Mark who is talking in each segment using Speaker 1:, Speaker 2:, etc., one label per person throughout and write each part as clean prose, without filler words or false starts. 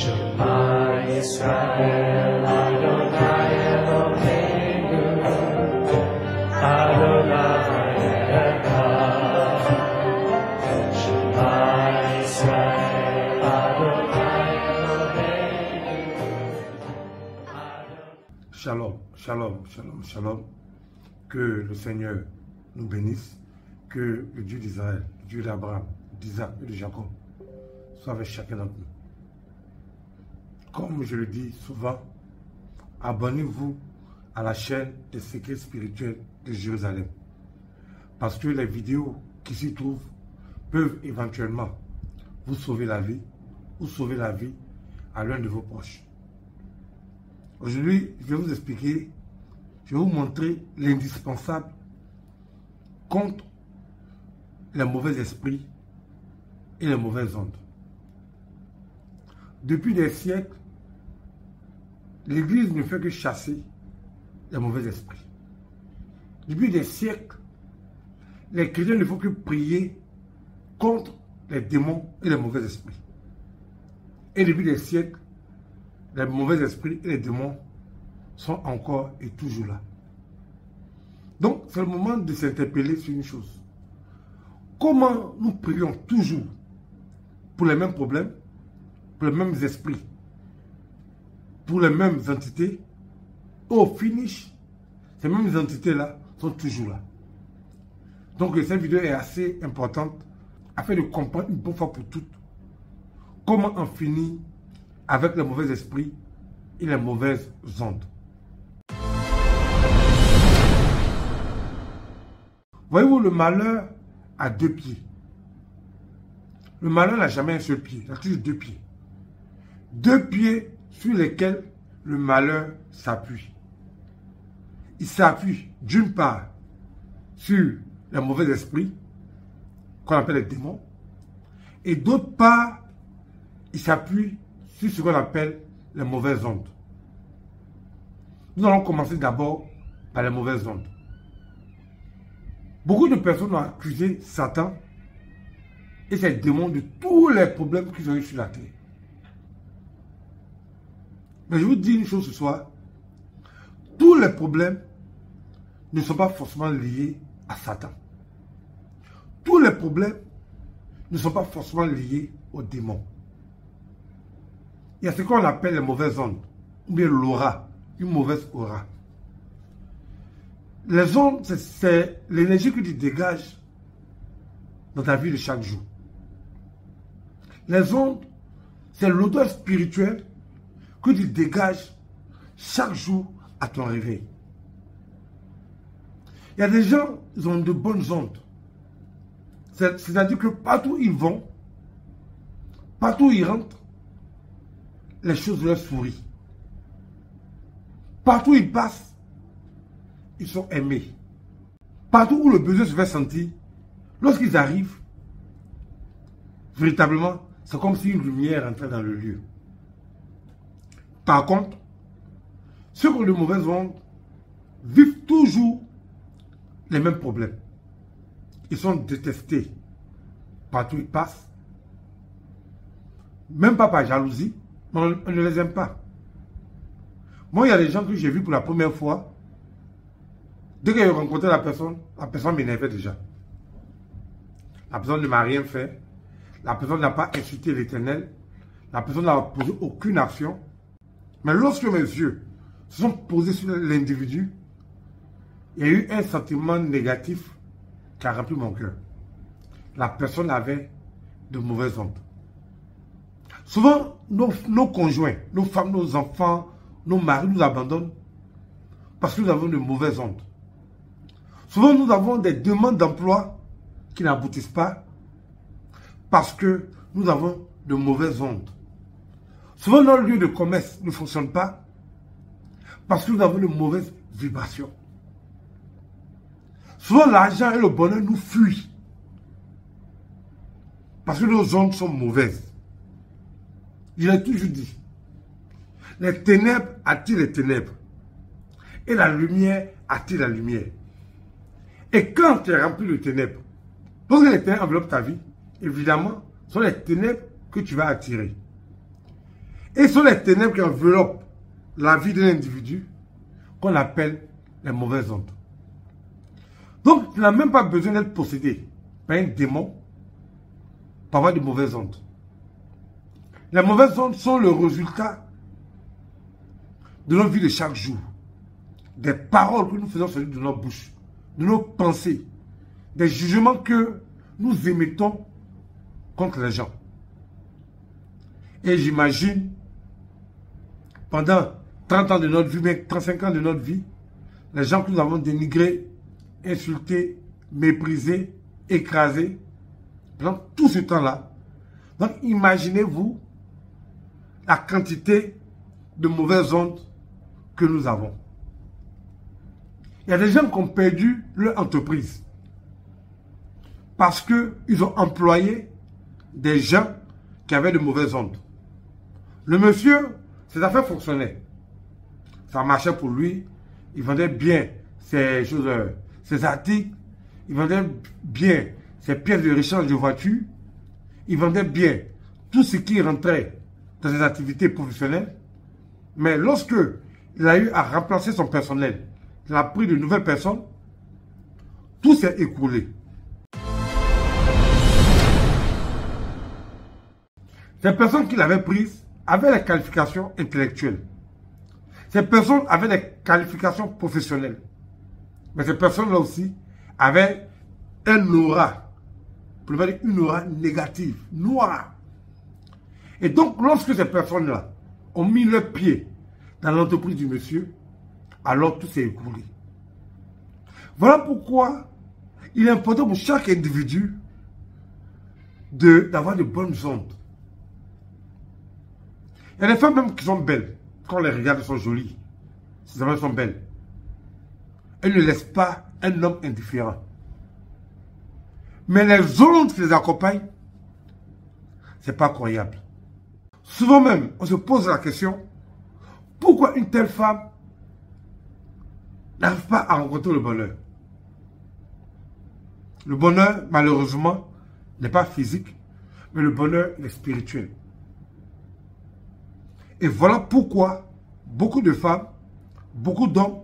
Speaker 1: Shema Yisrael, Adonai Eloheinu, Adonai Echad. Shema Yisrael, Adonai Eloheinu.
Speaker 2: Shalom, shalom, shalom, shalom. Que le Seigneur nous bénisse, que le Dieu d'Israël, le Dieu d'Abraham, d'Isaac et de Jacob soit avec chacun d'entre nous. Comme je le dis souvent, abonnez-vous à la chaîne des secrets spirituels de Jérusalem. Parce que les vidéos qui s'y trouvent peuvent éventuellement vous sauver la vie ou sauver la vie à l'un de vos proches. Aujourd'hui, je vais vous expliquer, je vais vous montrer l'indispensable contre les mauvais esprits et les mauvaises ondes. Depuis des siècles, l'Église ne fait que chasser les mauvais esprits. Depuis des siècles, les chrétiens ne font que prier contre les démons et les mauvais esprits. Et depuis des siècles, les mauvais esprits et les démons sont encore et toujours là. Donc, c'est le moment de s'interpeller sur une chose. Comment nous prions toujours pour les mêmes problèmes, pour les mêmes esprits, pour les mêmes entités, au finish, ces mêmes entités-là sont toujours là. Donc, cette vidéo est assez importante afin de comprendre une bonne fois pour toutes comment en finir avec les mauvais esprits et les mauvaises ondes. Voyez-vous, le malheur a deux pieds. Le malheur n'a jamais un seul pied, il a toujours deux pieds. Deux pieds sur lesquels le malheur s'appuie. Il s'appuie d'une part sur les mauvais esprits, qu'on appelle les démons, et d'autre part, il s'appuie sur ce qu'on appelle les mauvaises ondes. Nous allons commencer d'abord par les mauvaises ondes. Beaucoup de personnes ont accusé Satan et ses démons de tous les problèmes qu'ils ont eu sur la terre. Mais je vous dis une chose ce soir, tous les problèmes ne sont pas forcément liés à Satan. Tous les problèmes ne sont pas forcément liés aux démons. Il y a ce qu'on appelle les mauvaises ondes, ou bien l'aura, une mauvaise aura. Les ondes, c'est l'énergie que tu dégages dans ta vie de chaque jour. Les ondes, c'est l'odeur spirituelle que tu dégages chaque jour à ton réveil. Il y a des gens, ils ont de bonnes ondes. C'est-à-dire que partout où ils vont, partout où ils rentrent, les choses leur sourient. Partout où ils passent, ils sont aimés. Partout où le besoin se fait sentir, lorsqu'ils arrivent, véritablement, c'est comme si une lumière entrait dans le lieu. Par contre, ceux qui ont de mauvaises ondes vivent toujours les mêmes problèmes. Ils sont détestés partout où ils passent. Même pas par jalousie, mais on ne les aime pas. Moi, il y a des gens que j'ai vus pour la première fois. Dès que j'ai rencontré la personne m'énervait déjà. La personne ne m'a rien fait. La personne n'a pas insulté l'Éternel. La personne n'a posé aucune action. Mais lorsque mes yeux se sont posés sur l'individu, il y a eu un sentiment négatif qui a rempli mon cœur. La personne avait de mauvaises ondes. Souvent, nos conjoints, nos femmes, nos enfants, nos maris nous abandonnent parce que nous avons de mauvaises ondes. Souvent, nous avons des demandes d'emploi qui n'aboutissent pas parce que nous avons de mauvaises ondes. Souvent, nos lieux de commerce ne fonctionnent pas parce que nous avons de mauvaises vibrations. Souvent, l'argent et le bonheur nous fuient parce que nos ondes sont mauvaises. Je l'ai toujours dit. Les ténèbres attirent les ténèbres et la lumière attire la lumière. Et quand tu es rempli de ténèbres, lorsque les ténèbres enveloppent ta vie, évidemment, ce sont les ténèbres que tu vas attirer. Et ce sont les ténèbres qui enveloppent la vie d'un individu qu'on appelle les mauvaises ondes. Donc, tu n'as même pas besoin d'être possédé par un démon pour avoir de mauvaises ondes. Les mauvaises ondes sont le résultat de nos vies de chaque jour. Des paroles que nous faisons sortir de nos bouches, de nos pensées, des jugements que nous émettons contre les gens. Et j'imagine, pendant 30 ans de notre vie, même 35 ans de notre vie, les gens que nous avons dénigrés, insultés, méprisés, écrasés, pendant tout ce temps-là. Donc imaginez-vous la quantité de mauvaises ondes que nous avons. Il y a des gens qui ont perdu leur entreprise parce qu'ils ont employé des gens qui avaient de mauvaises ondes. Le monsieur, ses affaires fonctionnaient. Ça marchait pour lui. Il vendait bien ses choses, ses articles. Il vendait bien ses pièces de rechange de voitures. Il vendait bien tout ce qui rentrait dans ses activités professionnelles. Mais lorsque il a eu à remplacer son personnel, il a pris de nouvelles personnes, tout s'est écoulé. Ces personnes qu'il avait prises avaient les qualifications intellectuelles. Ces personnes avaient des qualifications professionnelles. Mais ces personnes-là aussi avaient un aura, pour ne pas dire une aura négative, noire. Et donc, lorsque ces personnes-là ont mis leur pied dans l'entreprise du monsieur, alors tout s'est écoulé. Voilà pourquoi il est important pour chaque individu d'avoir de bonnes ondes. Il y a des femmes même qui sont belles. Quand on les regarde, elles sont jolies. Ces femmes sont belles. Elles ne laissent pas un homme indifférent. Mais les ondes qui les accompagnent, c'est pas croyable. Souvent même, on se pose la question, pourquoi une telle femme n'arrive pas à rencontrer le bonheur? Le bonheur, malheureusement, n'est pas physique, mais le bonheur est spirituel. Et voilà pourquoi beaucoup de femmes, beaucoup d'hommes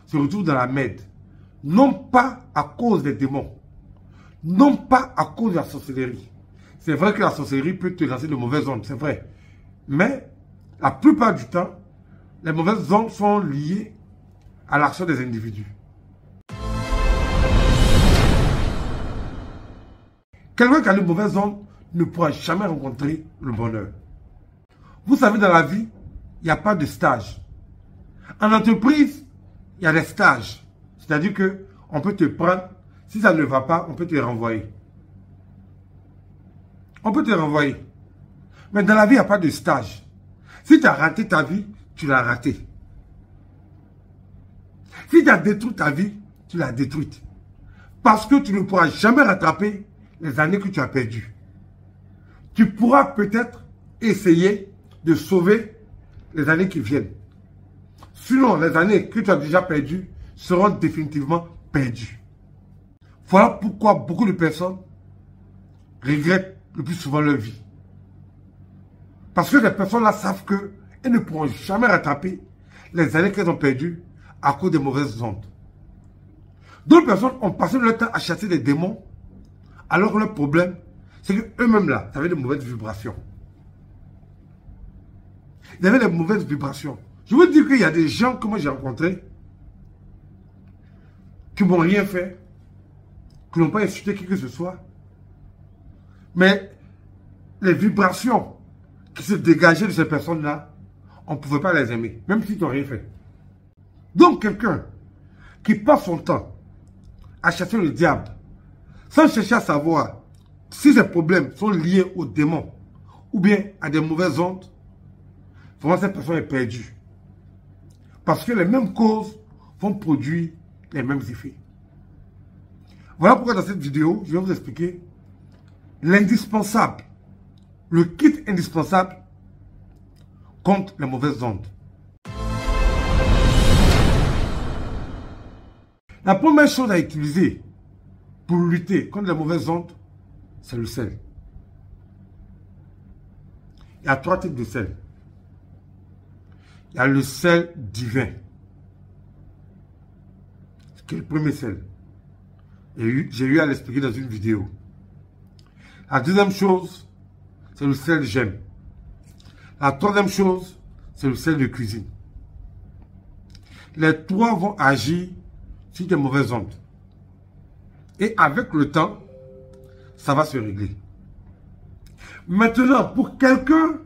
Speaker 2: se retrouvent dans la merde. Non pas à cause des démons, non pas à cause de la sorcellerie. C'est vrai que la sorcellerie peut te lancer de mauvaises ondes, c'est vrai. Mais la plupart du temps, les mauvaises ondes sont liées à l'action des individus. Quelqu'un qui a de mauvaises ondes ne pourra jamais rencontrer le bonheur. Vous savez, dans la vie, il n'y a pas de stage. En entreprise, il y a des stages. C'est-à-dire qu'on peut te prendre, si ça ne va pas, on peut te renvoyer. On peut te renvoyer. Mais dans la vie, il n'y a pas de stage. Si tu as raté ta vie, tu l'as raté. Si tu as détruit ta vie, tu l'as détruite. Parce que tu ne pourras jamais rattraper les années que tu as perdues. Tu pourras peut-être essayer de sauver les années qui viennent. Sinon, les années que tu as déjà perdues seront définitivement perdues. Voilà pourquoi beaucoup de personnes regrettent le plus souvent leur vie. Parce que les personnes-là savent qu'elles ne pourront jamais rattraper les années qu'elles ont perdues à cause des mauvaises ondes. D'autres personnes ont passé leur temps à chasser des démons, alors que leur problème, c'est qu'eux-mêmes là, ils avaient de mauvaises vibrations. Ils avaient des mauvaises vibrations. Je veux dire qu'il y a des gens que moi j'ai rencontrés qui n'ont rien fait, qui n'ont pas insulté qui que ce soit. Mais les vibrations qui se dégageaient de ces personnes-là, on ne pouvait pas les aimer, même s'ils n'ont rien fait. Donc quelqu'un qui passe son temps à chasser le diable, sans chercher à savoir si ses problèmes sont liés aux démons ou bien à des mauvaises ondes, vraiment cette personne est perdue. Parce que les mêmes causes vont produire les mêmes effets. Voilà pourquoi dans cette vidéo, je vais vous expliquer l'indispensable, le kit indispensable contre les mauvaises ondes. La première chose à utiliser pour lutter contre les mauvaises ondes, c'est le sel. Il y a 3 types de sel. Il y a le sel divin. C'est le premier sel. J'ai eu à l'expliquer dans une vidéo. La deuxième chose, c'est le sel j'aime. La troisième chose, c'est le sel de cuisine. Les trois vont agir sur des mauvaises ondes. Et avec le temps, ça va se régler. Maintenant, pour quelqu'un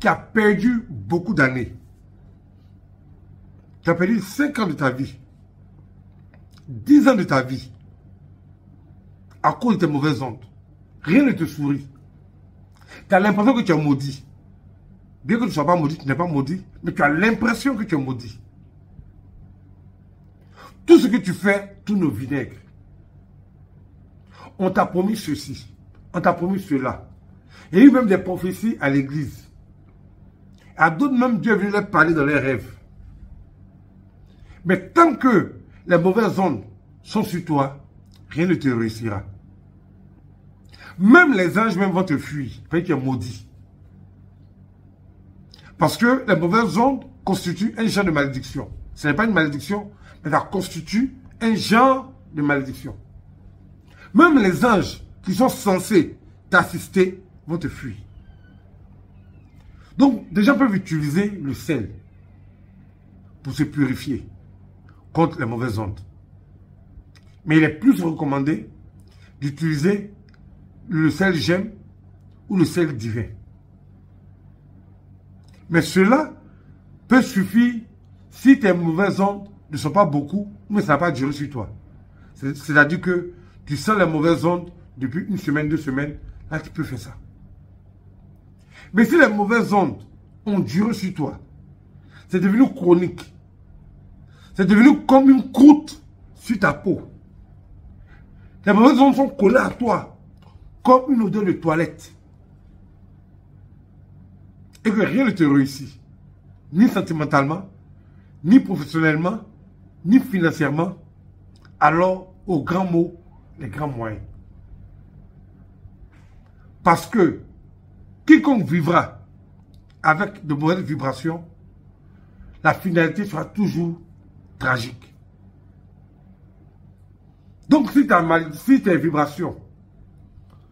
Speaker 2: qui a perdu beaucoup d'années, tu as perdu 5 ans de ta vie, 10 ans de ta vie, à cause de tes mauvaises ondes, rien ne te sourit. Tu as l'impression que tu es maudit. Bien que tu ne sois pas maudit, tu n'es pas maudit, mais tu as l'impression que tu es maudit. Tout ce que tu fais tourne au vinaigre. On t'a promis ceci, on t'a promis cela. Il y a eu même des prophéties à l'église. À d'autres même, Dieu est venu leur parler dans les rêves. Mais tant que les mauvaises ondes sont sur toi, rien ne te réussira. Même les anges même vont te fuir, parce que tu es maudit. Parce que les mauvaises ondes constituent un genre de malédiction. Ce n'est pas une malédiction, mais ça constitue un genre de malédiction. Même les anges qui sont censés t'assister vont te fuir. Donc, des gens peuvent utiliser le sel pour se purifier contre les mauvaises ondes. Mais il est plus recommandé d'utiliser le sel j'aime ou le sel divin. Mais cela peut suffire si tes mauvaises ondes ne sont pas beaucoup, mais ça ne va pas durer sur toi. C'est-à-dire que tu sens les mauvaises ondes depuis 1 semaine, 2 semaines, là tu peux faire ça. Mais si les mauvaises ondes ont duré sur toi, c'est devenu chronique. C'est devenu comme une croûte sur ta peau. Les mauvaises ondes sont collées à toi comme une odeur de toilette. Et que rien ne te réussit. Ni sentimentalement, ni professionnellement, ni financièrement. Alors, aux grands mots, les grands moyens. Parce que quiconque vivra avec de mauvaises vibrations, la finalité sera toujours tragique. Donc, si tes vibrations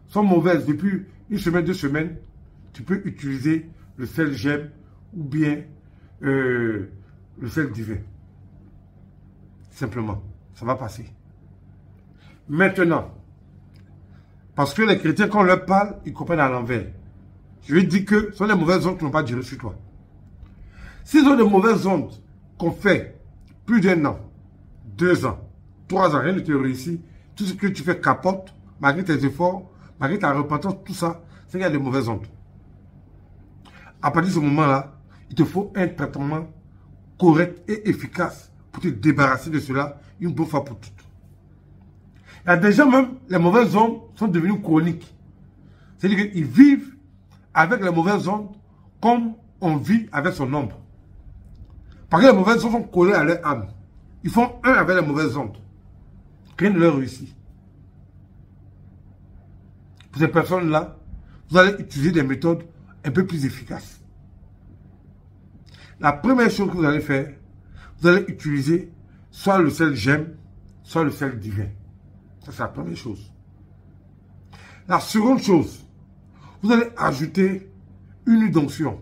Speaker 2: sont mauvaises depuis 1 semaine, 2 semaines, tu peux utiliser le sel j'aime ou bien le sel divin. Simplement, ça va passer. Maintenant, parce que les chrétiens, quand on leur parle, ils comprennent à l'envers. Je lui dis que ce sont des mauvaises ondes qui n'ont pas duré sur toi. Si ce sont des mauvaises ondes qu'on fait plus d'1 an, 2 ans, 3 ans, rien ne te réussit, tout ce que tu fais capote, malgré tes efforts, malgré ta repentance, tout ça, c'est qu'il y a des mauvaises ondes. À partir de ce moment-là, il te faut un traitement correct et efficace pour te débarrasser de cela une bonne fois pour toutes. Il y a des gens même, les mauvaises ondes sont devenues chroniques. C'est-à-dire qu'ils vivent avec les mauvaises ondes comme on vit avec son ombre. Parce que les mauvaises ondes sont collées à leur âme. Ils font un avec les mauvaises ondes. Rien ne leur réussit. Pour ces personnes-là, vous allez utiliser des méthodes un peu plus efficaces. La première chose que vous allez faire, vous allez utiliser soit le sel j'aime, soit le sel divin. Ça, c'est la première chose. La seconde chose, vous allez ajouter une huile d'onction.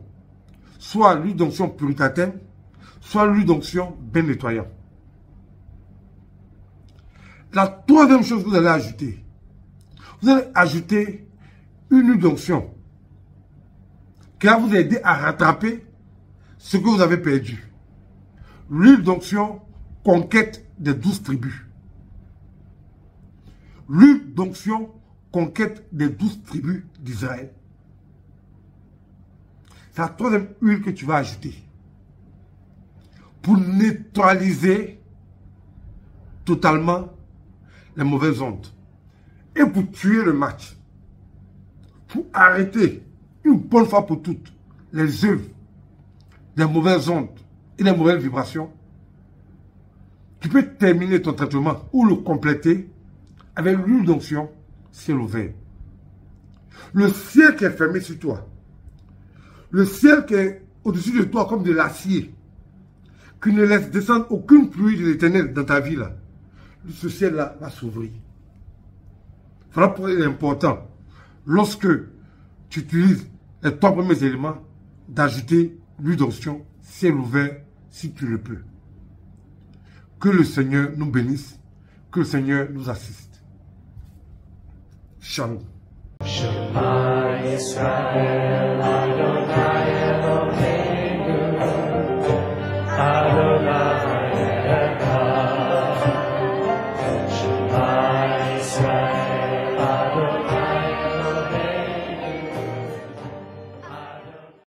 Speaker 2: Soit l'huile d'onction puritatène, soit l'huile d'onction bien nettoyant. La troisième chose que vous allez ajouter une huile d'onction qui va vous aider à rattraper ce que vous avez perdu. L'huile d'onction conquête des 12 tribus. L'huile d'onction conquête des 12 tribus d'Israël. C'est la troisième huile que tu vas ajouter pour neutraliser totalement les mauvaises ondes et pour tuer le match, pour arrêter une bonne fois pour toutes les œuvres des mauvaises ondes et des mauvaises vibrations. Tu peux terminer ton traitement ou le compléter avec l'huile d'onction ciel ouvert. Le ciel qui est fermé sur toi, le ciel qui est au-dessus de toi comme de l'acier, qui ne laisse descendre aucune pluie de l'Éternel dans ta vie, là, ce ciel-là va s'ouvrir. Voilà pourquoi il est important, lorsque tu utilises les 3 premiers éléments, d'ajouter l'huile d'onction, ciel ouvert, si tu le peux. Que le Seigneur nous bénisse, que le Seigneur nous assiste. Shalom.
Speaker 1: Shema Israel Adonai